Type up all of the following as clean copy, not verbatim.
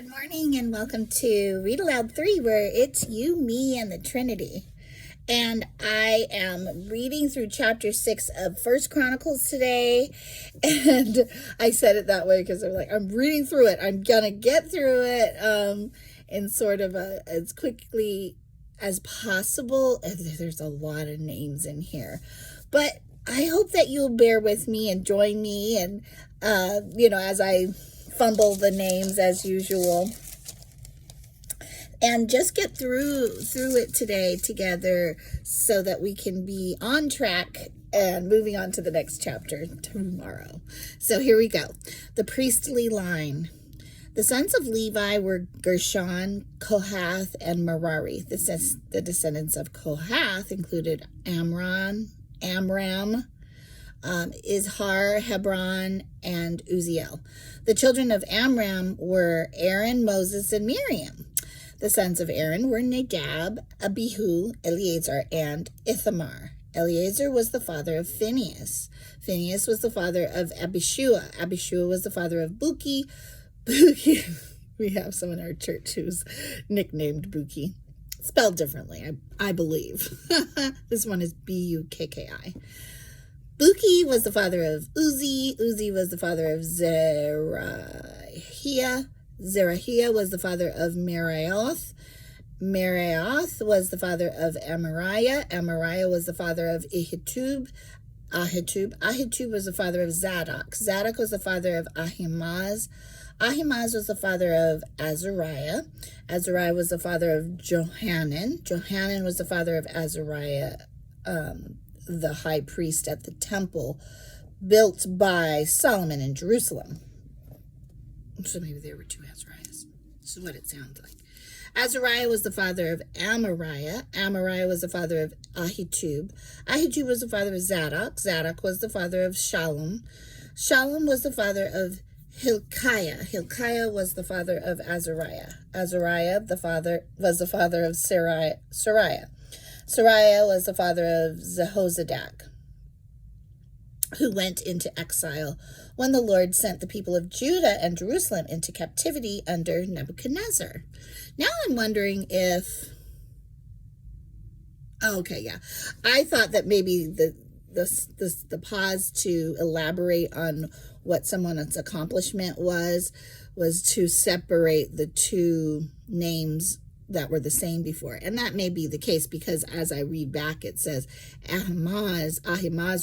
Good morning and welcome to Read Aloud 3, where it's you, me, and the Trinity. And I am reading through chapter 6 of First Chronicles today. And I said it that way because I'm reading through it. I'm going to get through it in sort of as quickly as possible. There's a lot of names in here. But I hope that you'll bear with me and join me and, as I fumble the names as usual, and just get through it today together so that we can be on track and moving on to the next chapter tomorrow. So here we go. The priestly line. The sons of Levi were Gershon, Kohath, and Merari. The descendants of Kohath included Amram, Izhar, Hebron, and Uzziel. The children of Amram were Aaron, Moses, and Miriam. The sons of Aaron were Nadab, Abihu, Eleazar, and Ithamar. Eleazar was the father of Phinehas. Phinehas was the father of Abishua. Abishua was the father of Buki. We have someone in our church who's nicknamed Buki. Spelled differently, I believe. This one is Bukki. Buki was the father of Uzi. Uzi was the father of Zerahiah. Zerahiah was the father of Meraioth. Meraioth was the father of Amariah. Amariah was the father of Ahitub. Ahitub was the father of Zadok. Zadok was the father of Ahimaaz. Ahimaaz was the father of Azariah. Azariah was the father of Johanan. Johanan was the father of Azariah, the high priest at the temple built by Solomon in Jerusalem. So maybe there were two Azariahs. This is what it sounds like. Azariah was the father of Amariah. Amariah was the father of Ahitub. Ahitub was the father of Zadok. Zadok was the father of Shallum. Shallum was the father of Hilkiah. Hilkiah was the father of Azariah. Azariah was the father of Sariah. Sariah was the father of Jehozadak, who went into exile when the Lord sent the people of Judah and Jerusalem into captivity under Nebuchadnezzar. Now I'm wondering if... I thought that maybe the pause to elaborate on what someone's accomplishment was to separate the two names that were the same before. And that may be the case because as I read back, it says Ahimaaz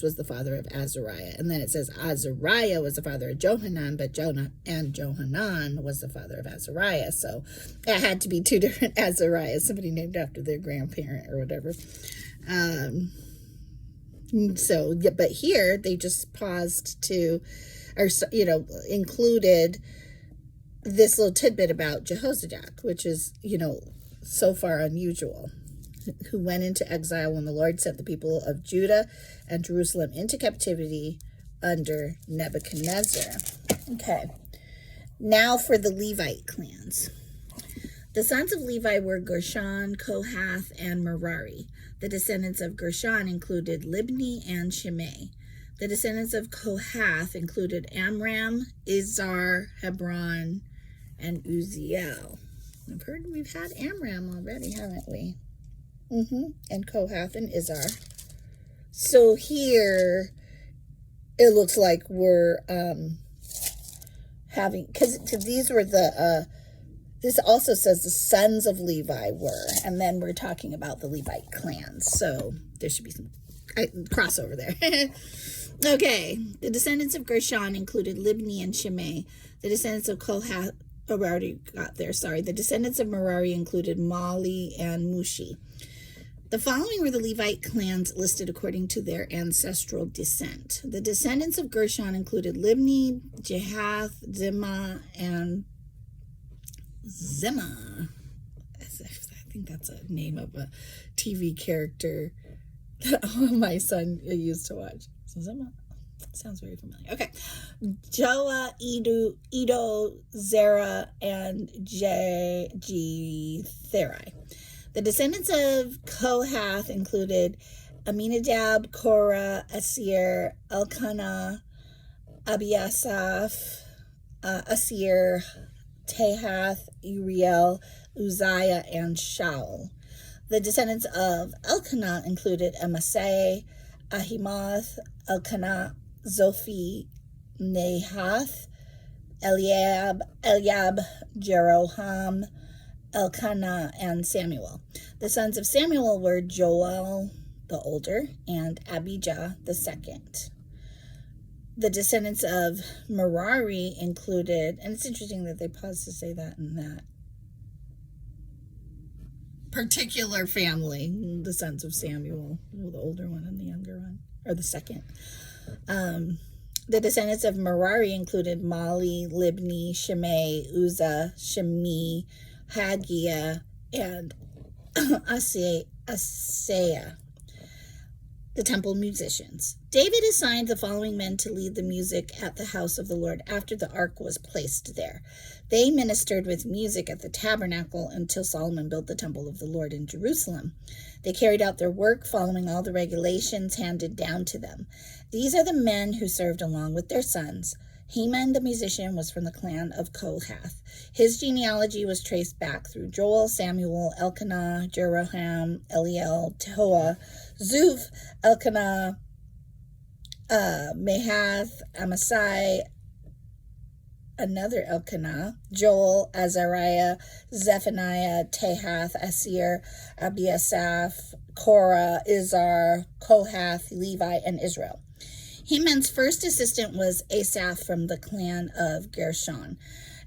was the father of Azariah. And then it says Azariah was the father of Johanan, but Johanan was the father of Azariah. So it had to be two different Azariahs, somebody named after their grandparent or whatever. But here they just paused to, included this little tidbit about Jehozadak, which is, so far unusual, who went into exile when the Lord sent the people of Judah and Jerusalem into captivity under Nebuchadnezzar. Okay, now for the Levite clans. The sons of Levi were Gershon, Kohath, and Merari. The descendants of Gershon included Libni and Shimei. The descendants of Kohath included Amram, Izhar, Hebron, and Uzziel. I've heard we've had Amram already, haven't we? And Kohath and Izhar. So here, it looks like we're having, because these were this also says the sons of Levi were, and then we're talking about the Levite clans. So there should be some crossover there. Okay, the descendants of Gershon included Libni and Shimei. The descendants of Kohath, we already got there, sorry. The descendants of Merari included Mali and Mushi. The following were the Levite clans listed according to their ancestral descent. The descendants of Gershon included Libni, Jehath, Zimah, and Zimah. I think that's a name of a TV character that my son used to watch. So Zimah sounds very familiar. Okay. Joah, Edo, Zerah, and Jetherai. The descendants of Kohath included Aminadab, Korah, Asir, Elkanah, Abiasaph, Asir, Tahath, Uriel, Uzziah, and Shaul. The descendants of Elkanah included Amasai, Ahimoth, Elkanah, Zophi, Nahath, Eliab, Jeroham, Elkanah, and Samuel. The sons of Samuel were Joel, the older, and Abijah, the second. The descendants of Merari included, and it's interesting that they paused to say that in that particular family, the sons of Samuel, the older one and the younger one, or the second. The descendants of Merari included Mali, Libni, Shimei, Uzzah, Shemi, Haggiah, and Asaiah, the temple musicians. David assigned the following men to lead the music at the house of the Lord after the ark was placed there. They ministered with music at the tabernacle until Solomon built the temple of the Lord in Jerusalem. They carried out their work following all the regulations handed down to them. These are the men who served along with their sons. Heman the musician was from the clan of Kohath. His genealogy was traced back through Joel, Samuel, Elkanah, Jeroham, Eliel, Toa, Zuf, Elkanah, Mahath, Amasai, another Elkanah, Joel, Azariah, Zephaniah, Tahath, Asir, Abiasaph, Korah, Izhar, Kohath, Levi, and Israel. Heman's first assistant was Asaph from the clan of Gershon.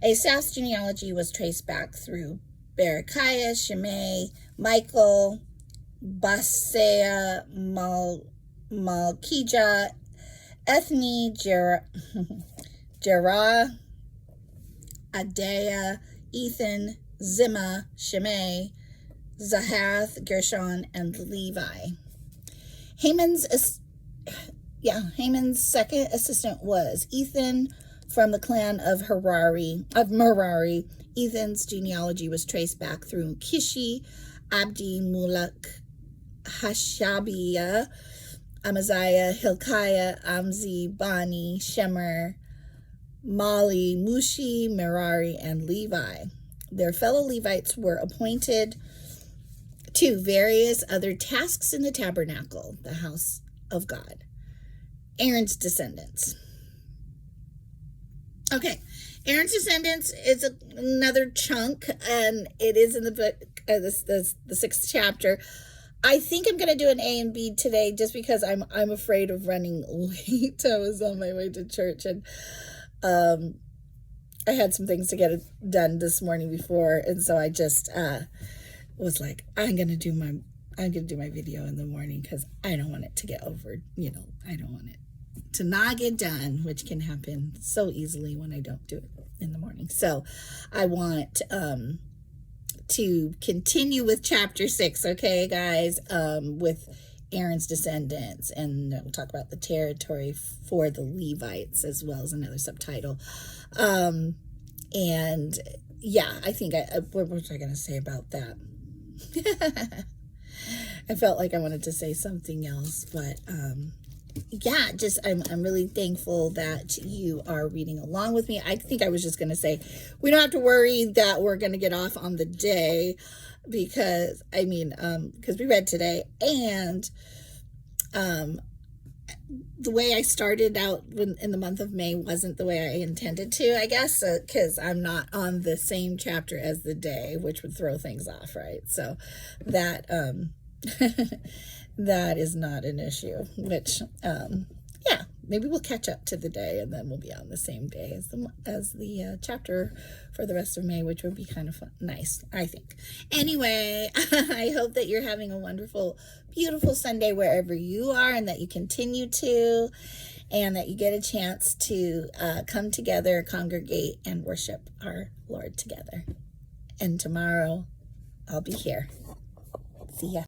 Asaph's genealogy was traced back through Berechiah, Shimei, Michael, Baaseiah, Malkijah, Ethni, Jerah, Adaiah, Ethan, Zimmah, Shimei, Zahath, Gershon, and Levi. Haman's second assistant was Ethan from the clan of Merari. Ethan's genealogy was traced back through Kishi, Abdi, Mulak, Hashabiah, Amaziah, Hilkiah, Amzi, Bani, Shemer, Mali, Mushi, Merari, and Levi. Their fellow Levites were appointed to various other tasks in the tabernacle, the house of God. Aaron's descendants. Okay, Aaron's descendants is another chunk, and it is in the book, the 6th chapter. I think I'm going to do an A and B today just because I'm afraid of running late. I was on my way to church, and I had some things to get done this morning before, and so I just was like, I'm going to do my video in the morning because I don't want it to get over, I don't want it to not get done, which can happen so easily when I don't do it in the morning. So I want to continue with chapter 6, okay, guys, with Aaron's descendants, and we'll talk about the territory for the Levites as well as another subtitle. And yeah, I think what was I going to say about that? I felt like I wanted to say something else, but yeah, just I'm really thankful that you are reading along with me. I think I was just going to say we don't have to worry that we're going to get off on the day because because we read today, and the way I started out in the month of May wasn't the way I intended to, I guess, because I'm not on the same chapter as the day, which would throw things off, right? So that that is not an issue, which yeah, maybe we'll catch up to the day and then we'll be on the same day as the chapter for the rest of May, which would be kind of fun, nice, I think. Anyway, I hope that you're having a wonderful, beautiful Sunday wherever you are, and that you continue to, and that you get a chance to come together, congregate, and worship our Lord together. And tomorrow I'll be here. See ya.